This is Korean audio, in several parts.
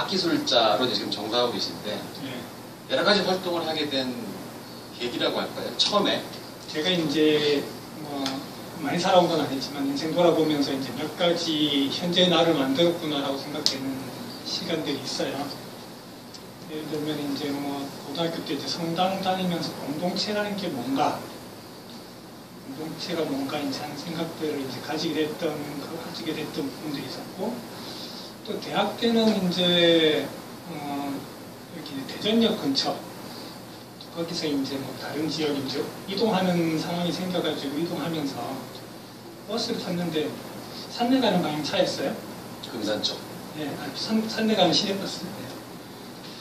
과학기술자로 지금 정사하고 계신데 네. 여러 가지 활동을 하게 된 계기라고 할까요? 처음에 제가 이제 뭐 많이 살아온 건 아니지만 인생 돌아보면서 이제 몇 가지 현재 나를 만들었구나라고 생각되는 시간들이 있어요. 예를 들면 이제 뭐 고등학교 때 이제 성당 다니면서 공동체라는 게 뭔가, 공동체가 뭔가 이제 하는 생각들을 이제 가지게 됐던 부분들이 있었고, 또 대학 때는 이제 여기 대전역 근처 거기서 이제 뭐 다른 지역 이제 이동하는 상황이 생겨가지고 이동하면서 버스를 탔는데 산내 가는 방향 차였어요. 금산 쪽. 네, 산내 가는 시내버스. 네.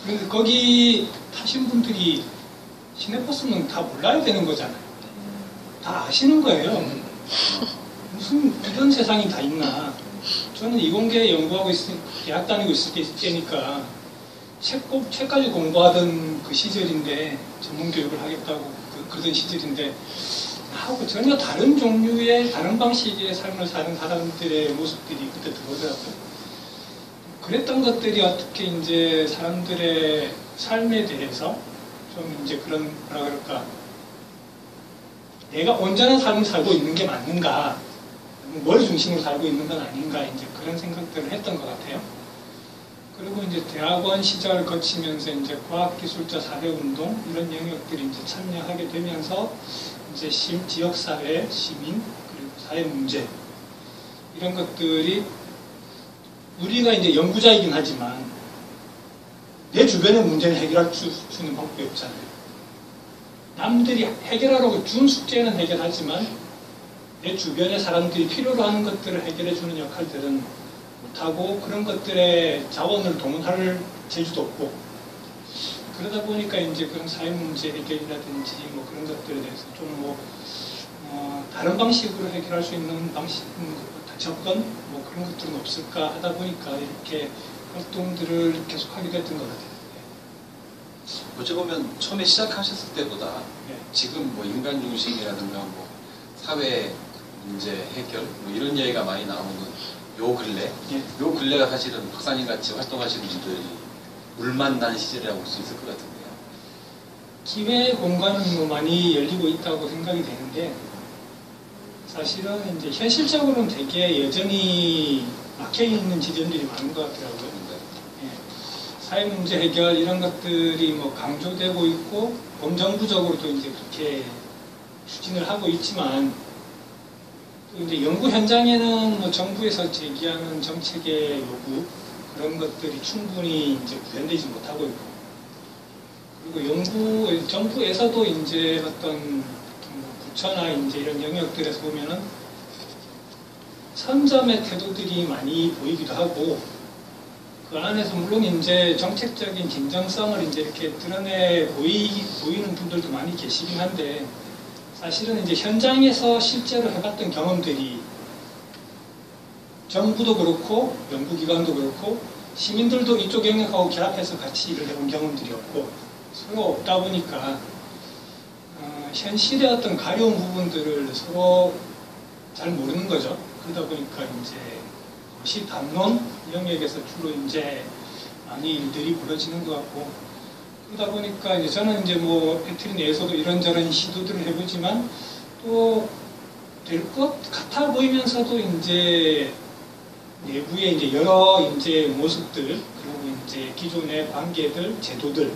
그런데 거기 타신 분들이 시내버스는 다 몰라야 되는 거잖아요. 다 아시는 거예요. 무슨 이런 세상이 다 있나. 저는 이공계 연구하고 대학 다니고 있을 때니까 책까지 공부하던 그 시절인데, 전문교육을 하겠다고 그러던 시절인데, 하고 전혀 다른 종류의, 다른 방식의 삶을 사는 사람들의 모습들이 그때 들어오더라고요. 그랬던 것들이 어떻게 이제 사람들의 삶에 대해서 좀 이제 그런, 뭐라 그럴까, 내가 온전한 삶을 살고 있는 게 맞는가, 뭘 중심으로 살고 있는 건 아닌가, 이제 그런 생각들을 했던 것 같아요. 그리고 이제 대학원 시절을 거치면서 이제 과학기술자 사회운동 이런 영역들이 이제 참여하게 되면서 이제 지역사회, 시민, 그리고 사회문제 이런 것들이 우리가 이제 연구자이긴 하지만 내 주변의 문제는 해결할 수 있는 방법이 없잖아요. 남들이 해결하라고 준 숙제는 해결하지만 내 주변의 사람들이 필요로 하는 것들을 해결해주는 역할들은 못하고 그런 것들의 자원을 동원할 재주도 없고, 그러다 보니까 이제 그런 사회 문제 해결이라든지 뭐 그런 것들에 대해서 좀 다른 방식으로 해결할 수 있는 방식, 접근 뭐 그런 것들은 없을까 하다 보니까 이렇게 활동들을 계속하게 됐던 것 같아요. 어찌 보면 처음에 시작하셨을 때보다 네. 지금 뭐 인간 중심이라든가 뭐 사회 문제 해결 뭐 이런 얘기가 많이 나오는 요 근래, 예. 요 근래가 사실은 박사님 같이 활동하시는 분들이 물만난 시절이라고 볼 수 있을 것 같은데요. 기회 공간은 뭐 많이 열리고 있다고 생각이 되는데, 사실은 이제 현실적으로는 되게 여전히 막혀 있는 지점들이 많은 것 같더라고요. 예. 사회 문제 해결 이런 것들이 뭐 강조되고 있고 범정부적으로도 이제 그렇게 추진을 하고 있지만, 이제 연구 현장에는 뭐 정부에서 제기하는 정책의 요구 그런 것들이 충분히 이제 구현되지 못하고 있고, 그리고 정부에서도 이제 어떤 부처나 이제 이런 영역들에서 보면은 선점의 태도들이 많이 보이기도 하고, 그 안에서 물론 이제 정책적인 진정성을 이제 이렇게 드러내 보이는 분들도 많이 계시긴 한데, 사실은 이제 현장에서 실제로 해봤던 경험들이 정부도 그렇고 연구기관도 그렇고 시민들도 이쪽 영역하고 결합해서 같이 일을 해본 경험들이 없고 서로 없다 보니까 현실의 어떤 가려운 부분들을 서로 잘 모르는 거죠. 그러다 보니까 이제 도시 담론 영역에서 주로 이제 많이 일들이 벌어지는 것 같고, 그러다 보니까 이제 저는 이제 뭐 배터리 내에서도 이런저런 시도들을 해보지만 또 될 것 같아 보이면서도 이제 내부에 이제 여러 이제 모습들, 그리고 이제 기존의 관계들, 제도들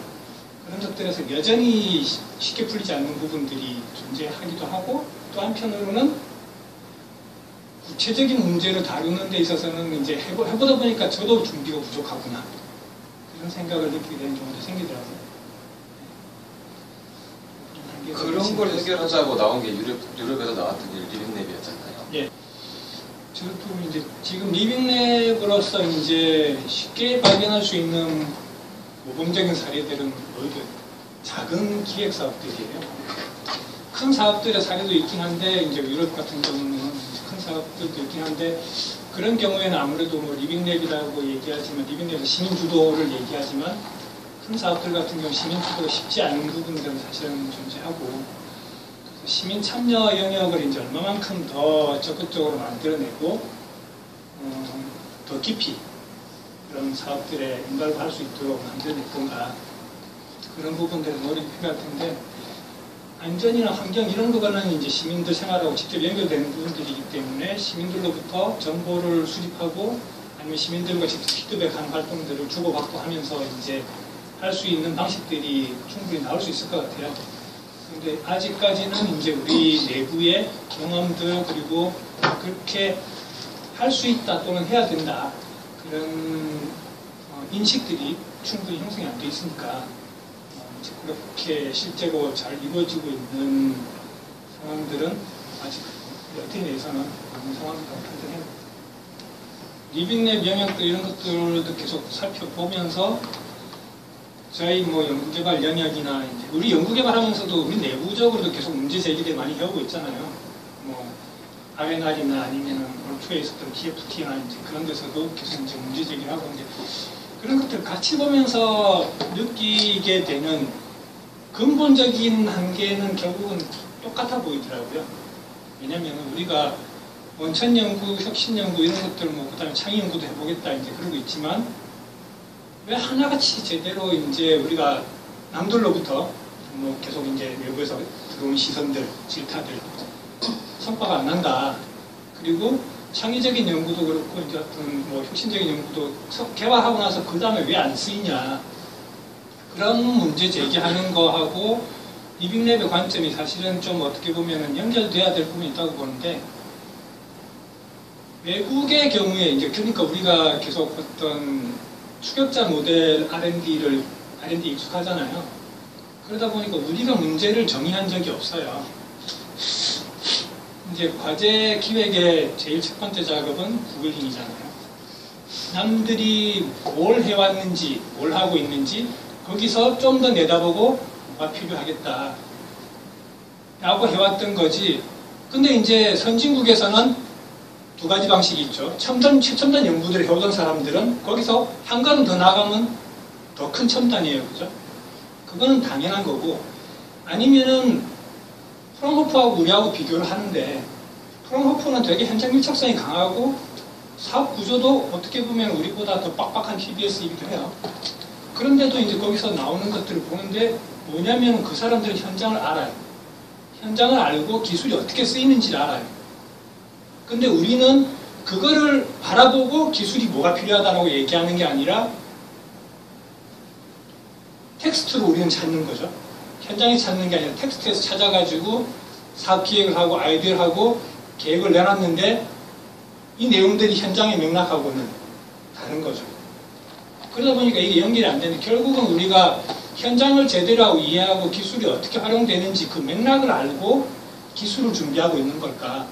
그런 것들에서 여전히 쉽게 풀리지 않는 부분들이 존재하기도 하고, 또 한편으로는 구체적인 문제를 다루는 데 있어서는 이제 해보다 보니까 저도 준비가 부족하구나 그런 생각을 느끼게 되는 경우도 생기더라고요. 그런 걸 해결하자고 나온 게 유럽에서 나왔던 게 리빙랩이었잖아요. 예. 저도 이제 지금 리빙랩으로서 이제 쉽게 발견할 수 있는 모범적인 사례들은 오히려 작은 기획 사업들이에요. 큰 사업들의 사례도 있긴 한데, 이제 유럽 같은 경우는 큰 사업들도 있긴 한데, 그런 경우에는 아무래도 뭐 리빙랩이라고 얘기하지만, 리빙랩에서 시민 주도를 얘기하지만, 큰 사업들 같은 경우 시민 주도가 쉽지 않은 부분들은 사실은 존재하고, 시민 참여 영역을 이제 얼마만큼 더 적극적으로 만들어내고 더 깊이 그런 사업들에 인발할 수 있도록 만들어냈던가 그런 부분들에 노력이 필요할 텐데 안전이나 환경 이런 거는 이제 시민들 생활하고 직접 연결되는 부분들이기 때문에 시민들로부터 정보를 수집하고 아니면 시민들과 직접 피드백하는 활동들을 주고받고 하면서 이제 할 수 있는 방식들이 충분히 나올 수 있을 것 같아요. 근데 아직까지는 이제 우리 내부의 경험들 그리고 그렇게 할 수 있다 또는 해야 된다 그런 인식들이 충분히 형성이 안 돼 있으니까 그렇게 실제로 잘 이루어지고 있는 상황들은 아직 여태에 대해서는 없는 상황이라고 판단해요. 리빙랩 영역들 이런 것들도 계속 살펴보면서 저희 뭐 연구개발 영역이나 이제 우리 연구개발하면서도 우리 내부적으로도 계속 문제 제기를 많이 해오고 있잖아요. 뭐 RNR이나 아니면 올 초에 있었던 TFT나 이제 그런 데서도 계속 이제 문제 제기를 하고 이제 그런 것들을 같이 보면서 느끼게 되는 근본적인 한계는 결국은 똑같아 보이더라고요. 왜냐하면 우리가 원천 연구, 혁신 연구 이런 것들 뭐 그다음에 창의 연구도 해보겠다 이제 그러고 있지만 왜 하나같이 제대로 이제 우리가 남들로부터 뭐 계속 이제 외부에서 들어온 시선들, 질타들 성과가 안 난다. 그리고 창의적인 연구도 그렇고 이제 어떤 뭐 혁신적인 연구도 개발하고 나서 그 다음에 왜 안 쓰이냐 그런 문제 제기하는 거하고 리빙랩의 관점이 사실은 좀 어떻게 보면은 연결돼야 될 부분이 있다고 보는데 외국의 경우에 이제 그러니까 우리가 계속 어떤 추격자 모델 R&D 익숙하잖아요. 그러다 보니까 우리가 문제를 정의한 적이 없어요. 이제 과제 기획의 제일 첫 번째 작업은 구글링이잖아요. 남들이 뭘 해왔는지, 뭘 하고 있는지 거기서 좀 더 내다보고 뭐가 필요하겠다 라고 해왔던 거지. 근데 이제 선진국에서는 두 가지 방식이 있죠. 최첨단 연구들을 해오던 사람들은 거기서 한 걸음 더 나가면 더 큰 첨단이에요. 그죠? 그거는 당연한 거고 아니면은 프랑호프하고 우리하고 비교를 하는데 프랑호프는 되게 현장 밀착성이 강하고 사업 구조도 어떻게 보면 우리보다 더 빡빡한 TBS이기도 해요. 그런데도 이제 거기서 나오는 것들을 보는데 뭐냐면 그 사람들은 현장을 알아요. 현장을 알고 기술이 어떻게 쓰이는지를 알아요. 근데 우리는 그거를 바라보고 기술이 뭐가 필요하다고 얘기하는 게 아니라 텍스트로 우리는 찾는 거죠. 현장에 찾는 게 아니라 텍스트에서 찾아가지고 사업 기획을 하고 아이디어를 하고 계획을 내놨는데 이 내용들이 현장의 맥락하고는 다른 거죠. 그러다 보니까 이게 연결이 안 되는데 결국은 우리가 현장을 제대로 하고 이해하고 기술이 어떻게 활용되는지 그 맥락을 알고 기술을 준비하고 있는 걸까.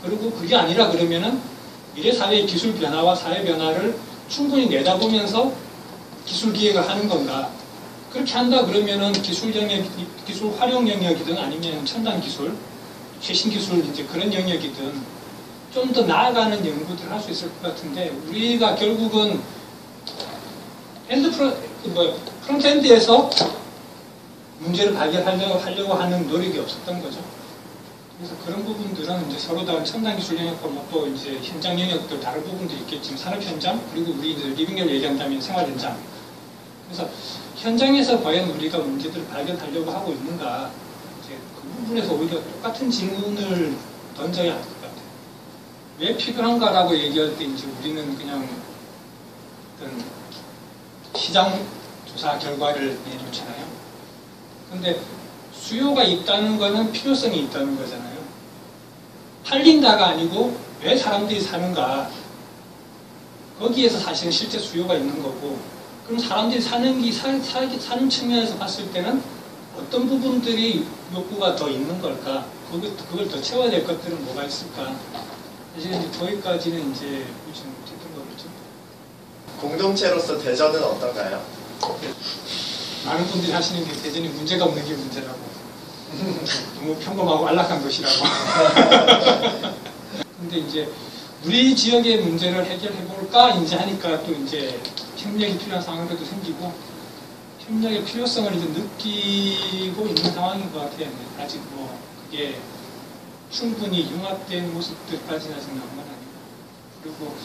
그리고 그게 아니라 그러면은 미래 사회의 기술 변화와 사회 변화를 충분히 내다보면서 기술 기획을 하는 건가. 그렇게 한다 그러면은 기술 영역, 기술 활용 영역이든 아니면 첨단 기술, 최신 기술 이제 그런 영역이든 좀 더 나아가는 연구들을 할 수 있을 것 같은데 우리가 결국은 프론트엔드에서 문제를 발견하려고 하는 노력이 없었던 거죠. 그래서 그런 부분들은 이제 서로 다른 첨단 기술 영역과 또 이제 현장 영역도 다른 부분들이 있겠지만 산업 현장 그리고 우리 이제 리빙랩 얘기한다면 생활 현장. 그래서 현장에서 과연 우리가 문제들을 발견하려고 하고 있는가 이제 그 부분에서 오히려 똑같은 질문을 던져야 할 것 같아요. 왜 필요한가라고 얘기할 때 이제 우리는 그냥 어떤 시장 조사 결과를 내놓잖아요. 근데 수요가 있다는 거는 필요성이 있다는 거잖아요. 팔린다가 아니고 왜 사람들이 사는가 거기에서 사실은 실제 수요가 있는 거고 그럼 사람들이 사는 측면에서 봤을 때는 어떤 부분들이 욕구가 더 있는 걸까 그걸 더 채워야 될 것들은 뭐가 있을까 사실 이제 거기까지는 이제 보지 못했던 거겠죠. 공동체로서 대전은 어떤가요? 많은 분들이 하시는 게 대전이 문제가 없는 게 문제라고 너무 평범하고 안락한 것이라고 근데 이제 우리 지역의 문제를 해결해 볼까 이제 하니까 또 이제 협력이 필요한 상황들도 생기고 협력의 필요성을 이제 느끼고 있는 상황인 것 같아요. 아직 뭐 그게 충분히 융합된 모습들까지는 아직 나온 건 아니고 그리고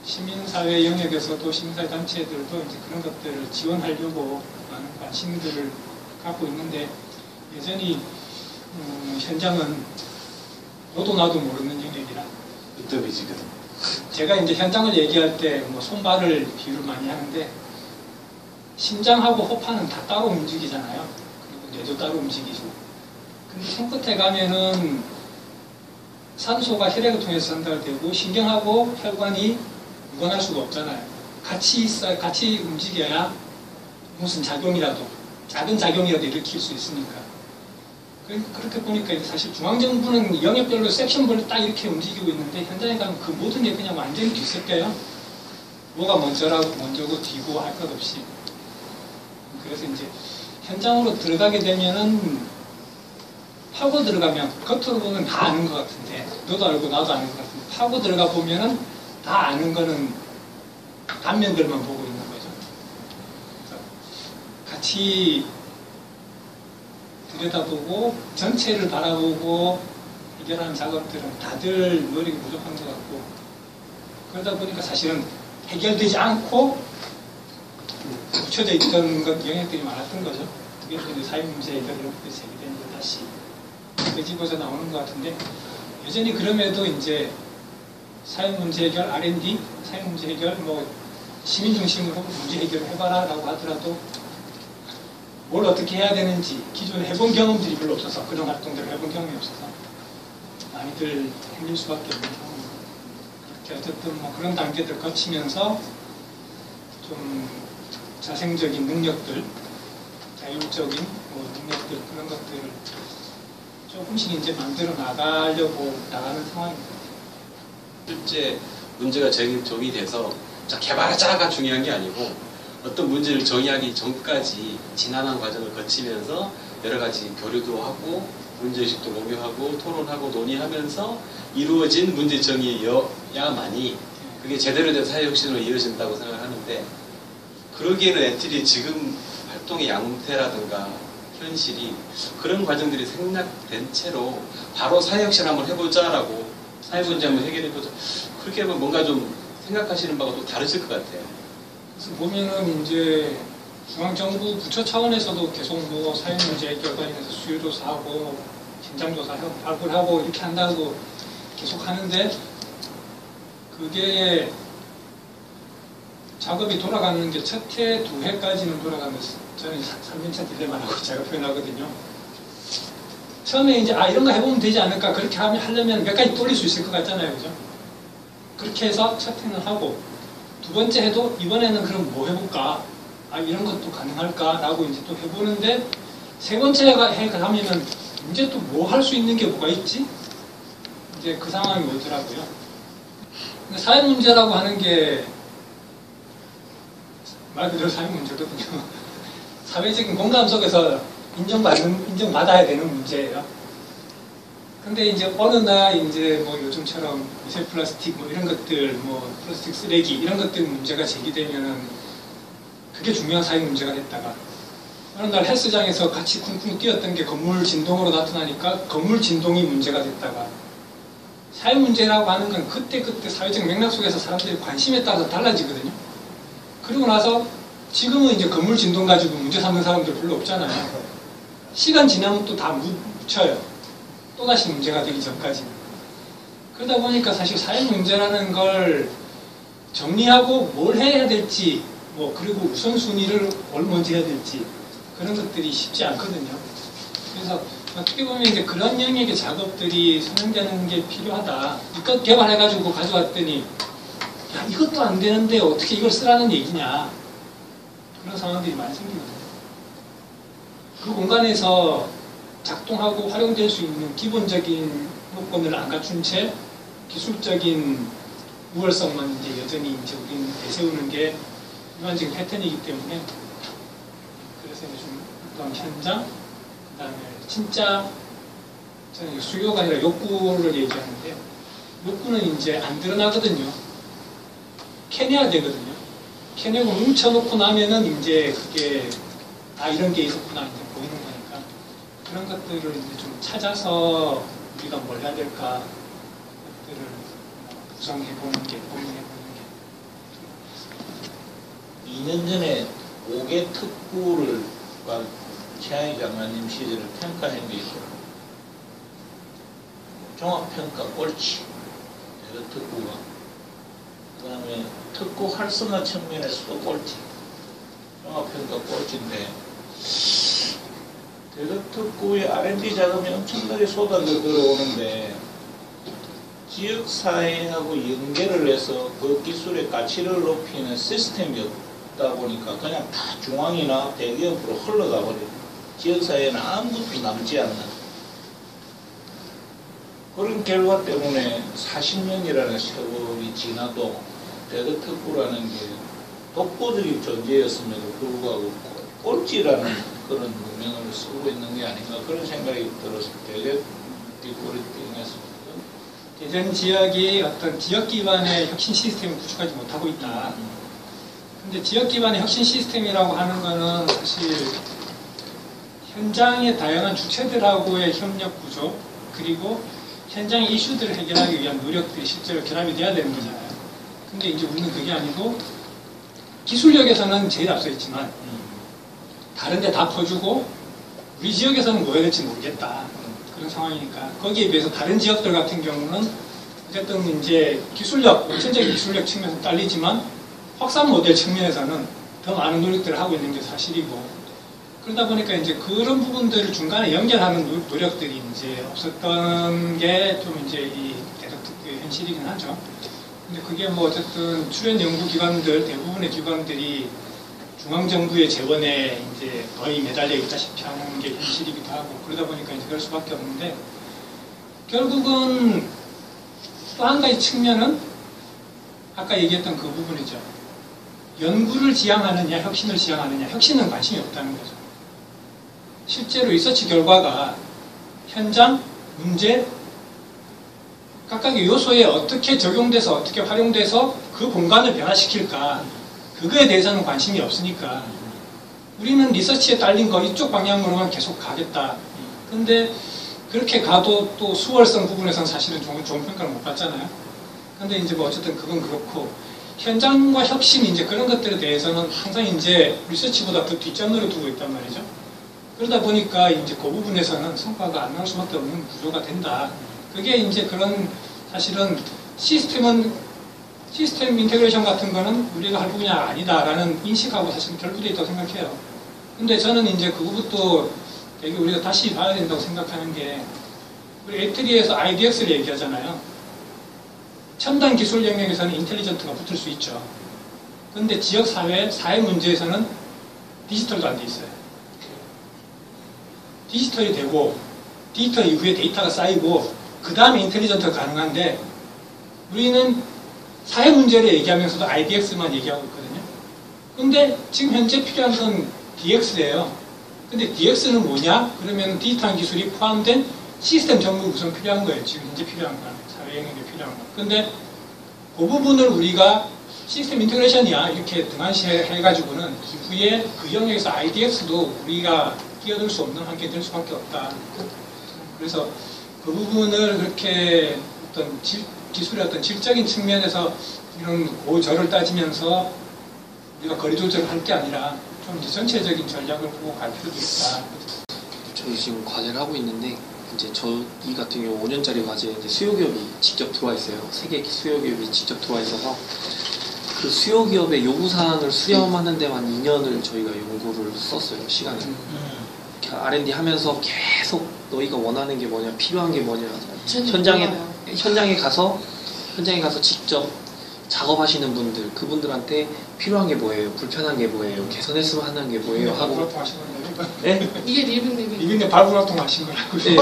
시민사회 영역에서도 시민사회 단체들도 이제 그런 것들을 지원하려고 많은 관심들을 갖고 있는데 여전히 현장은 너도 나도 모르는 영역이라. 으뜸이지거든. 제가 이제 현장을 얘기할 때 뭐 손발을 비유를 많이 하는데 심장하고 호판은 다 따로 움직이잖아요. 그리고 뇌도 따로 움직이죠. 근데 손끝에 가면은 산소가 혈액을 통해서 전달되고 신경하고 혈관이 무관할 수가 없잖아요. 같이 움직여야 무슨 작용이라도 작은 작용이라도 일으킬 수 있으니까. 그렇게 보니까 이제 사실 중앙정부는 영역별로 섹션별로 딱 이렇게 움직이고 있는데 현장에 가면 그 모든 게 그냥 완전히 뒤섞여요. 뭐가 먼저고 뒤고 할 것 없이. 그래서 이제 현장으로 들어가게 되면은 파고 들어가면 겉으로 보면 다 아는 것 같은데 너도 알고 나도 아는 것 같은데 파고 들어가 보면은 다 아는 거는 단면들만 보고 있는 거죠. 그래서 같이 들여다보고 전체를 바라보고 해결하는 작업들은 다들 노력이 부족한 것 같고 그러다 보니까 사실은 해결되지 않고 묻혀져 있던 영역들이 많았던 거죠. 그게 이제 사회문제 해결 이런 것들이 제기되니까 다시 끄집어져 나오는 것 같은데 여전히 그럼에도 이제 사회문제 해결, R&D, 사회문제 해결, 뭐 시민 중심으로 문제 해결을 해봐라 라고 하더라도 뭘 어떻게 해야 되는지 기존에 해본 경험들이 별로 없어서 그런 활동들을 해본 경험이 없어서 많이들 힘들 수밖에 없는 경우 그렇게 어쨌든 뭐 그런 단계들 거치면서 좀 자생적인 능력들 자율적인 뭐 능력들 그런 것들을 조금씩 이제 만들어 나가려고 나가는 상황입니다. 실제 문제가 정의돼서 자, 개발하자가 중요한 게 아니고 어떤 문제를 정의하기 전까지 지난한 과정을 거치면서 여러 가지 교류도 하고 문제의식도 공유하고 토론하고 논의하면서 이루어진 문제 정의여야만이 그게 제대로 된 사회혁신으로 이어진다고 생각하는데 그러기에는 애틀이 지금 활동의 양태라든가 현실이 그런 과정들이 생략된 채로 바로 사회혁신 한번 해보자라고 사회문제 한번 해결해보자 그렇게 하면 뭔가 좀 생각하시는 바가 또 다르실 것 같아요. 그래서 보면은 이제 중앙정부 부처 차원에서도 계속 뭐 사회문제 해결 관련해서 수요조사하고 현장조사 발굴하고 이렇게 한다고 계속 하는데 그게 작업이 돌아가는 게 첫 해, 두 해까지는 돌아가면서 저는 3년차 딜레마라고 제가 표현하거든요. 처음에 이제 이런 거 해보면 되지 않을까 그렇게 하려면 몇 가지 돌릴 수 있을 것 같잖아요. 그죠? 그렇게 해서 첫 해는 하고 두 번째 해도 이번에는 그럼 뭐 해볼까? 이런 것도 가능할까? 라고 이제 또 해보는데 세 번째 해 가면은 이제 또 뭐 할 수 있는 게 뭐가 있지? 이제 그 상황이 오더라고요. 근데 사회문제라고 하는 게 말 그대로 사회문제거든요. 사회적인 공감 속에서 인정받아야 되는 문제예요. 근데 이제 어느 날 이제 뭐 요즘처럼 미세 플라스틱 뭐 이런 것들 뭐 플라스틱 쓰레기 이런 것들 문제가 제기되면은 그게 중요한 사회 문제가 됐다가 어느 날 헬스장에서 같이 쿵쿵 뛰었던 게 건물 진동으로 나타나니까 건물 진동이 문제가 됐다가 사회 문제라고 하는 건 그때 사회적 맥락 속에서 사람들이 관심에 따라서 달라지거든요. 그리고 나서 지금은 이제 건물 진동 가지고 문제 삼는 사람들 별로 없잖아요. 시간 지나면 또 다 묻혀요. 또다시 문제가 되기 전까지는. 그러다 보니까 사실 사회 문제라는 걸 정리하고 뭘 해야 될지 뭐 그리고 우선순위를 뭘 먼저 해야 될지 그런 것들이 쉽지 않거든요. 그래서 어떻게 보면 이제 그런 영역의 작업들이 선행되는 게 필요하다. 이것 개발해가지고 가져왔더니 야 이것도 안 되는데 어떻게 이걸 쓰라는 얘기냐. 그런 상황들이 많이 생기거든요. 그 공간에서 작동하고 활용될 수 있는 기본적인 요건을 안 갖춘 채 기술적인 우월성만 이제 여전히 이제 우리는 내세우는 게 일반적인 패턴이기 때문에 그래서 이제 좀 어떤 현장, 그 다음에 진짜 저는 수요가 아니라 욕구를 얘기하는데요. 욕구는 이제 안 드러나거든요. 캐내야 되거든요. 캐내고 뭉쳐놓고 나면은 이제 그게 이런 게 있었구나 이제 보이는 거니까 그런 것들을 이제 좀 찾아서 우리가 뭘 해야 될까 것들을 구성해보는 게 고민해보는 게 2년 전에 5개 특구를 최하희 장관님 시절에 평가한 게 있더라고요. 종합평가 꼴찌, 대거 특구가. 그 다음에 특구 활성화 측면에서도 꼴찌, 종합평가 꼴찌인데, 대거 특구의 R&D 자금이 엄청나게 쏟아져 들어오는데, 지역사회하고 연계를 해서 그 기술의 가치를 높이는 시스템이 없다 보니까 그냥 다 중앙이나 대기업으로 흘러가 버려요. 지역사회에는 아무것도 남지 않는 그런 결과 때문에 40년이라는 세월이 지나도 대거특구라는 게 독보적인 존재였음에도 불구하고 꼴찌라는 그런 문명을 쓰고 있는 게 아닌가 그런 생각이 들어서 되게 뒷꼬리팅했습니다. 대전 지역이 어떤 지역 기반의 혁신 시스템을 구축하지 못하고 있다. 근데 지역 기반의 혁신 시스템이라고 하는 거는 사실 현장의 다양한 주체들하고의 협력 구조 그리고 현장의 이슈들을 해결하기 위한 노력들이 실제로 결합이 돼야 되는 거잖아요. 근데 이제 우리는 그게 아니고 기술력에서는 제일 앞서 있지만 다른 데 다 퍼주고 우리 지역에서는 뭐 해야 될지 모르겠다. 그런 상황이니까 거기에 비해서 다른 지역들 같은 경우는 어쨌든 이제 기술력, 전체적인 기술력 측면에서 딸리지만 확산 모델 측면에서는 더 많은 노력들을 하고 있는 게 사실이고 그러다 보니까 이제 그런 부분들을 중간에 연결하는 노력들이 이제 없었던 게 좀 이제 이 대덕특구의 현실이긴 하죠. 근데 그게 뭐 어쨌든 출연 연구 기관들 대부분의 기관들이 중앙정부의 재원에 이제 거의 매달려 있다시피 하는 게 현실이기도 하고 그러다 보니까 이제 그럴 수밖에 없는데 결국은 또 한 가지 측면은 아까 얘기했던 그 부분이죠. 연구를 지향하느냐 혁신을 지향하느냐 혁신은 관심이 없다는 거죠. 실제로 리서치 결과가 현장, 문제 각각의 요소에 어떻게 적용돼서 어떻게 활용돼서 그 공간을 변화시킬까 그거에 대해서는 관심이 없으니까 우리는 리서치에 딸린 거 이쪽 방향으로만 계속 가겠다. 근데 그렇게 가도 또 수월성 부분에서는 사실은 좋은 평가를 못 받잖아요. 근데 이제 뭐 어쨌든 그건 그렇고 현장과 혁신 이제 그런 것들에 대해서는 항상 이제 리서치보다 더 뒷전으로 두고 있단 말이죠. 그러다 보니까 이제 그 부분에서는 성과가 안 나올 수밖에 없는 구조가 된다. 그게 이제 그런 사실은 시스템 인테그레이션 같은 거는 우리가 할 분야가 아니다라는 인식하고 사실은 결부되어 있다고 생각해요. 근데 저는 이제 그것도 되게 우리가 다시 봐야 된다고 생각하는 게 우리 에트리에서 IDX를 얘기하잖아요. 첨단 기술 영역에서는 인텔리전트가 붙을 수 있죠. 근데 지역사회, 사회 문제에서는 디지털도 안 돼 있어요. 디지털이 되고 디지털 이후에 데이터가 쌓이고 그 다음에 인텔리전트가 가능한데 우리는 사회 문제를 얘기하면서도 IDX만 얘기하고 있거든요. 근데 지금 현재 필요한 건 DX예요. 근데 DX는 뭐냐? 그러면 디지털 기술이 포함된 시스템 전문 구성 필요한 거예요. 지금 현재 필요한 거. 사회 영역에 필요한 거. 근데 그 부분을 우리가 시스템 인테그레이션이야 이렇게 등한시해가지고는 이후에 그 영역에서 IDX도 우리가 끼어들 수 없는 한계가 될 수밖에 없다. 그래서 그 부분을 그렇게 어떤 기술의 어떤 질적인 측면에서 이런 고저를 따지면서 우리가 거리 조절을 할 게 아니라 좀 이제 전체적인 전략을 보고 갈 필요도 있다. 저희 지금 과제를 하고 있는데 이제 저희 같은 경우 5년짜리 과제에 이제 수요기업이 직접 들어와 있어요. 세계 수요기업이 직접 들어와 있어서 그 수요기업의 요구사항을 수렴하는 데만 2년을 저희가 연구를 썼어요. 시간을. R&D 하면서 계속 너희가 원하는 게 뭐냐, 필요한 게 뭐냐, 현장에 가서 직접 작업하시는 분들, 그분들한테 필요한 게 뭐예요, 불편한 게 뭐예요, 개선했으면 하는 게 뭐예요 하고. 네? 이게 리빙. 이게 발굴활동 하신 거라고요. 네.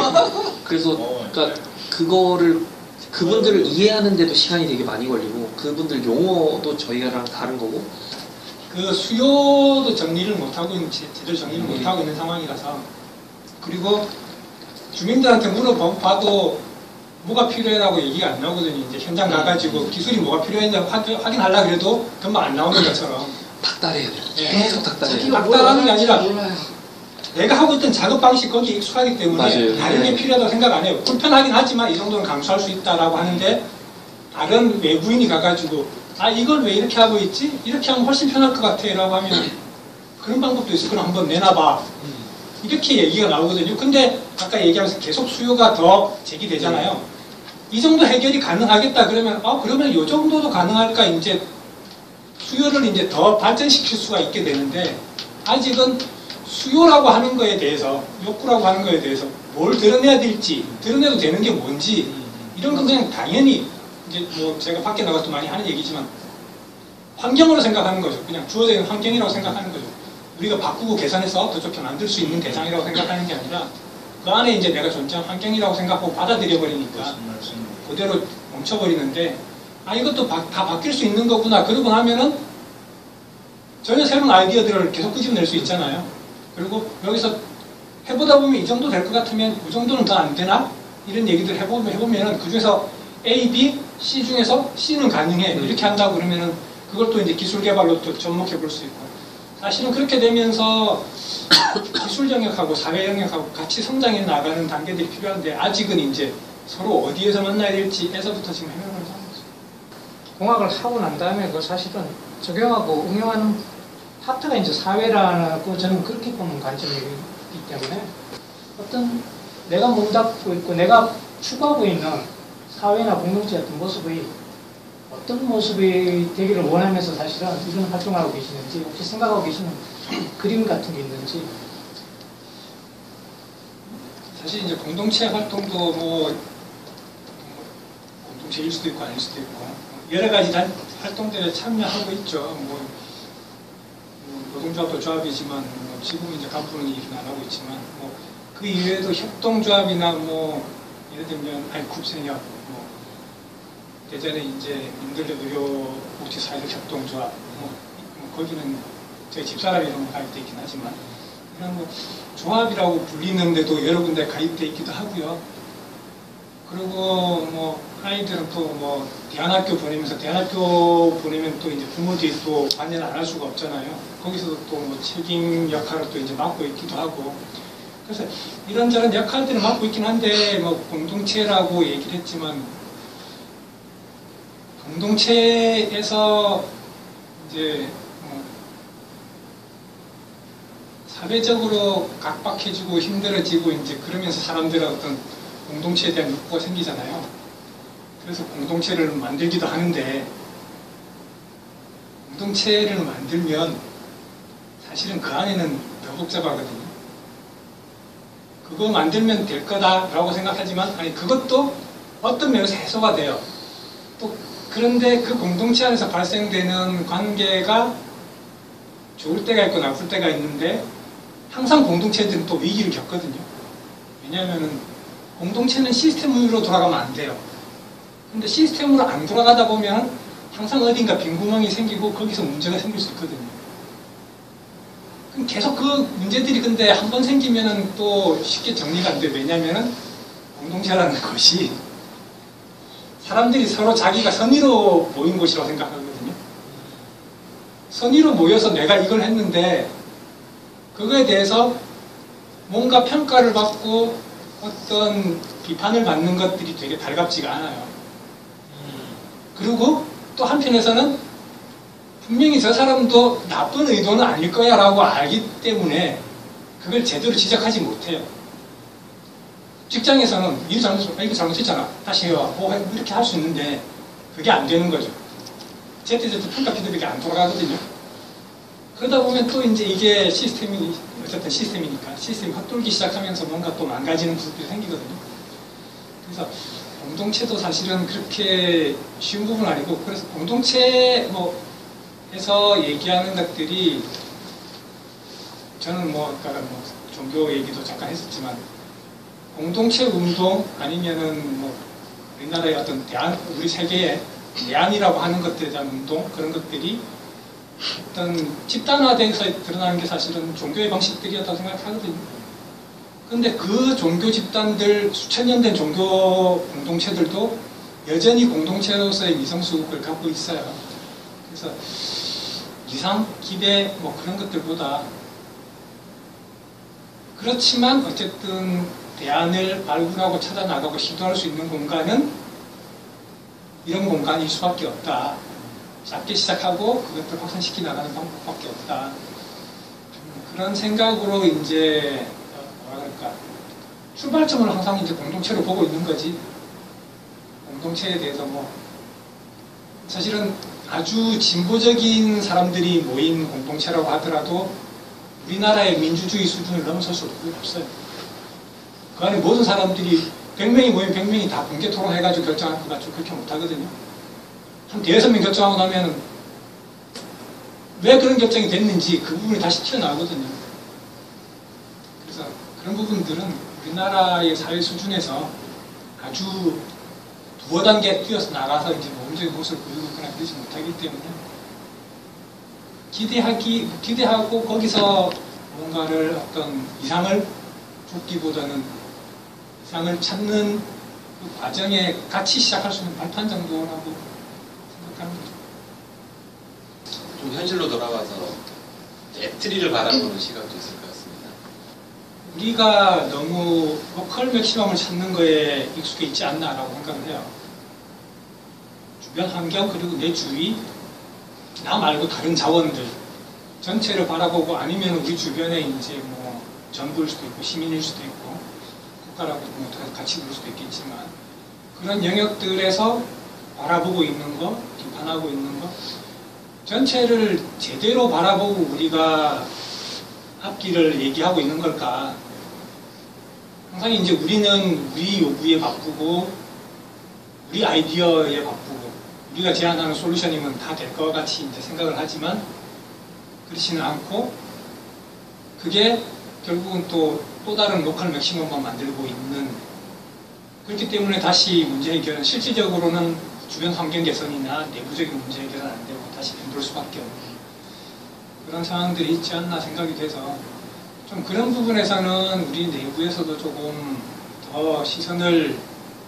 그래서 그러니까 그거를 그분들을 이해하는데도 시간이 되게 많이 걸리고 그분들 용어도 저희랑 다른 거고. 그 수요도 정리를 못하고 제대로 정리를 못하고 있는 상황이라서 그리고 주민들한테 물어봐도 뭐가 필요해라고 얘기가 안 나오거든요. 이제 현장 가가지고 기술이 뭐가 필요했냐 확인하려고 해도 금방 안 나오는 것처럼 닥달해요. 예. 계속 닥달해요. 닥달하는 게 아니라 몰라요. 내가 하고 있던 작업 방식 거기에 익숙하기 때문에 맞아요. 다른 게 네. 필요하다고 생각 안 해요. 불편하긴 하지만 이 정도는 감수할 수 있다라고 하는데 다른 외부인이 가가지고 아 이걸 왜 이렇게 하고 있지? 이렇게 하면 훨씬 편할 것 같아 라고 하면 그런 방법도 있어. 그럼 한번 내놔봐. 이렇게 얘기가 나오거든요. 근데 아까 얘기하면서 계속 수요가 더 제기되잖아요. 이 정도 해결이 가능하겠다 그러면 그러면 이 정도도 가능할까 이제 수요를 이제 더 발전시킬 수가 있게 되는데 아직은 수요라고 하는 거에 대해서 욕구라고 하는 거에 대해서 뭘 드러내야 될지 드러내도 되는 게 뭔지 이런 건 그냥 당연히 이제 뭐 제가 밖에 나가서 많이 하는 얘기지만 환경으로 생각하는 거죠. 그냥 주어져 있는 환경이라고 생각하는 거죠. 우리가 바꾸고 개선해서 더 좋게 만들 수 있는 대상이라고 생각하는 게 아니라 그 안에 이제 내가 존재한 환경이라고 생각하고 받아들여 버리니까 그대로 멈춰버리는데 이것도 다 바뀔 수 있는 거구나 그러고 나면은 전혀 새로운 아이디어들을 계속 끄집어낼 수 있잖아요. 그리고 여기서 해보다 보면 이 정도 될 것 같으면 이 정도는 더 안 되나? 이런 얘기들 해보면은 그 중에서 A, B, C 중에서 C는 가능해 이렇게 한다고 그러면은 그걸 또 이제 기술 개발로 또 접목해 볼 수 있고 사실은 그렇게 되면서 기술 영역하고 사회 영역하고 같이 성장해 나가는 단계들이 필요한데 아직은 이제 서로 어디에서 만나야 될지에서부터 지금 해명을 하는 거죠. 공학을 하고 난 다음에 그 사실은 적용하고 응용하는 파트가 이제 사회라고 저는 그렇게 보는 관점이기 때문에 어떤 내가 몸담고 있고 내가 추구하고 있는 사회나 공동체 같은 모습의 어떤 모습이 되기를 원하면서 사실은 이런 활동을 하고 계시는지 혹시 생각하고 계시는 그림 같은 게 있는지. 사실 이제 공동체 활동도 뭐 공동체일 수도 있고 아닐 수도 있고 여러 가지 활동들에 참여하고 있죠. 뭐 노동조합도 조합이지만 뭐 지금 이제 간부는 일은 안 하고 있지만 뭐 그 이외에도 협동조합이나 뭐 예를 들면 아이쿱센협 뭐 예전에 이제 민들레 의료복지사회적 협동조합 뭐 거기는 저희 집사람이 이런 거 가입돼 있긴 하지만 이런 뭐 조합이라고 불리는데도 여러 군데 가입돼 있기도 하고요. 그리고 뭐 아이들은 또 뭐 대안학교 보내면서 대안학교 보내면 또 이제 부모들이 또 관여를 안 할 수가 없잖아요. 거기서도 또 뭐 책임 역할을 또 이제 맡고 있기도 하고 그래서 이런저런 역할들을 맡고 있긴 한데 뭐 공동체라고 얘기를 했지만 공동체에서 이제 사회적으로 각박해지고 힘들어지고 이제 그러면서 사람들의 어떤 공동체에 대한 욕구가 생기잖아요. 그래서 공동체를 만들기도 하는데 공동체를 만들면 사실은 그 안에는 더 복잡하거든요. 그거 만들면 될 거다라고 생각하지만 아니 그것도 어떤 면에서 해소가 돼요. 또 그런데 그 공동체 안에서 발생되는 관계가 좋을 때가 있고 나쁠 때가 있는데 항상 공동체들은 또 위기를 겪거든요. 왜냐하면 공동체는 시스템으로 돌아가면 안 돼요. 근데 시스템으로 안 돌아가다 보면 항상 어딘가 빈 구멍이 생기고 거기서 문제가 생길 수 있거든요. 그럼 계속 그 문제들이 근데 한 번 생기면은 또 쉽게 정리가 안 돼요. 왜냐하면 공동체라는 것이 사람들이 서로 자기가 선의로 모인 곳이라고 생각하거든요. 선의로 모여서 내가 이걸 했는데 그거에 대해서 뭔가 평가를 받고 어떤 비판을 받는 것들이 되게 달갑지가 않아요. 그리고 또 한편에서는 분명히 저 사람도 나쁜 의도는 아닐 거야 라고 알기 때문에 그걸 제대로 지적하지 못해요. 직장에서는 이거 잘못했잖아. 다시 해와. 이렇게 할 수 있는데 그게 안 되는 거죠. 제때제때 평가 피드백이 안 돌아가거든요. 그러다 보면 또 이제 이게 시스템이 어쨌든 시스템이니까 시스템이 헛돌기 시작하면서 뭔가 또 망가지는 부분들이 생기거든요. 그래서 공동체도 사실은 그렇게 쉬운 부분은 아니고 그래서 공동체에서 얘기하는 것들이 저는 아까 종교 얘기도 잠깐 했었지만 공동체 운동 아니면은 우리나라의 어떤 우리 세계의 대안이라고 하는 것들에 대한 운동 그런 것들이 어떤 집단화돼서 드러나는 게 사실은 종교의 방식들이었다고 생각하거든요. 그런데 그 종교 집단들 수천 년 된 종교 공동체들도 여전히 공동체로서의 미성수급을 갖고 있어요. 그래서 이상, 기대 그런 것들보다 그렇지만 어쨌든 대안을 발굴하고 찾아나가고 시도할 수 있는 공간은 이런 공간일 수밖에 없다. 작게 시작하고 그것들 확산시키 나가는 방법밖에 없다. 그런 생각으로 이제 뭐라 그럴까, 출발점을 항상 이제 공동체로 보고 있는 거지. 공동체에 대해서 뭐 사실은 아주 진보적인 사람들이 모인 공동체라고 하더라도 우리나라의 민주주의 수준을 넘어설 수 없어요. 그 안에 모든 사람들이 100명이 모이면 100명이 다 공개 토론해가지고 결정할 것 같죠. 그렇게 못하거든요. 한 대여섯 명 결정하고 나면 왜 그런 결정이 됐는지 그 부분이 다시 튀어나오거든요. 그래서 그런 부분들은 우리나라의 사회 수준에서 아주 두어 단계 뛰어서 나가서 이제 모범적인 모습을 보이고 있거나 그러지 못하기 때문에 기대하고 거기서 뭔가를 어떤 이상을 쫓기보다는 이상을 찾는 그 과정에 같이 시작할 수 있는 발판 정도라고 생각하는 거죠. 좀 현실로 돌아와서 애트리를 바라보는 시각도 있을 것 같습니다. 우리가 너무 로컬 맥시멈을 찾는 거에 익숙해 있지 않나라고 생각을 해요. 주변 환경 그리고 내 주위, 나 말고 다른 자원들 전체를 바라보고 아니면 우리 주변에 이제 뭐 정부일 수도 있고 시민일 수도 있고 국가라고 뭐 같이 부를 수도 있겠지만 그런 영역들에서 바라보고 있는 거, 비판하고 있는 거 전체를 제대로 바라보고 우리가 앞길을 얘기하고 있는 걸까? 항상 이제 우리는 우리 요구에 바쁘고 우리 아이디어에 바쁘고 우리가 제안하는 솔루션이면 다 될 것 같이 이제 생각을 하지만 그렇지는 않고 그게 결국은 또 다른 로컬 맥시멈만 만들고 있는, 그렇기 때문에 다시 문제 해결은 실질적으로는 주변 환경 개선이나 내부적인 문제 해결은 안 되고 다시 맴돌 수밖에 없는 그런 상황들이 있지 않나 생각이 돼서 좀 그런 부분에서는 우리 내부에서도 조금 더 시선을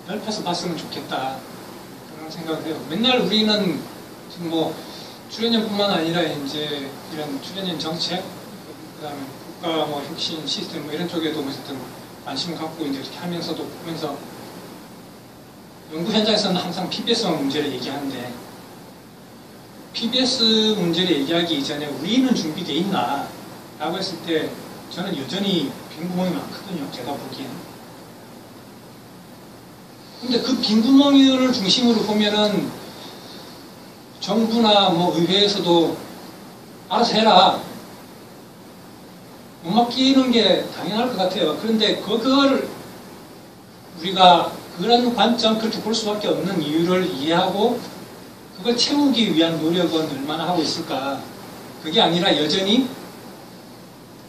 넓혀서 봤으면 좋겠다 그런 생각을 해요. 맨날 우리는 지금 뭐 출연연뿐만 아니라 이제 이런 출연연 정책, 그다음에 국가 뭐 혁신 시스템 뭐 이런 쪽에도 어쨌든 관심을 갖고 이제 이렇게 하면서도 보면서 연구 현장에서는 항상 PBS만 문제를 얘기하는데 PBS 문제를 얘기하기 이전에 우리는 준비되어 있나 라고 했을 때 저는 여전히 빈 구멍이 많거든요. 제가 보기에는. 근데 그 빈 구멍을 중심으로 보면은 정부나 뭐 의회에서도 알아서 해라. 못 맡기는 게 당연할 것 같아요. 그런데 그걸 우리가 그런 관점 그렇게 볼 수밖에 없는 이유를 이해하고 그걸 채우기 위한 노력은 얼마나 하고 있을까. 그게 아니라 여전히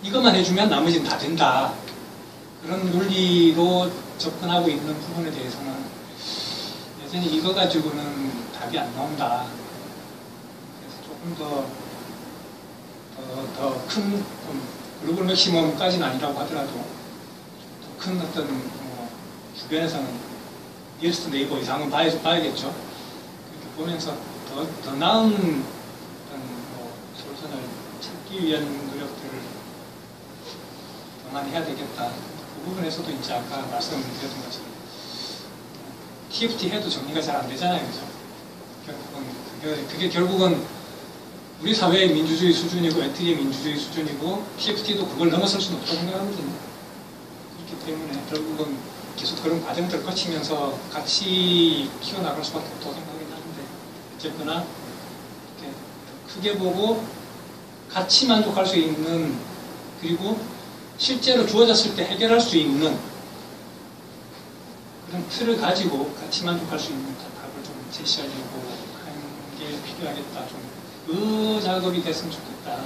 이것만 해주면 나머지는 다 된다. 그런 논리로 접근하고 있는 부분에 대해서는 여전히 이거 가지고는 답이 안 나온다. 그래서 조금 더 큰 글로벌 맥시멈까지는 아니라고 하더라도 더 큰 어떤 주변에서는 니어스트 네이버 이상은 봐야겠죠. 그렇게 보면서 더 나은 어떤 솔루션을 찾기 위한 노력들을 더 많이 해야 되겠다. 그 부분에서도 이제 아까 말씀을 드렸던 것처럼 TFT 해도 정리가 잘 안 되잖아요. 그죠? 그게 결국은 우리 사회의 민주주의 수준이고 애트리의 민주주의 수준이고 TFT도 그걸 넘어설 수는 없다고 생각하거든요. 그렇기 때문에 결국은 계속 그런 과정들을 거치면서 같이 키워나갈 수밖에 없다고 생각이 나는데 어쨌거나 이렇게 크게 보고 같이 만족할 수 있는, 그리고 실제로 주어졌을 때 해결할 수 있는 그런 틀을 가지고 같이 만족할 수 있는 답을 좀 제시하려고 하는 게 필요하겠다. 좀 그 작업이 됐으면 좋겠다.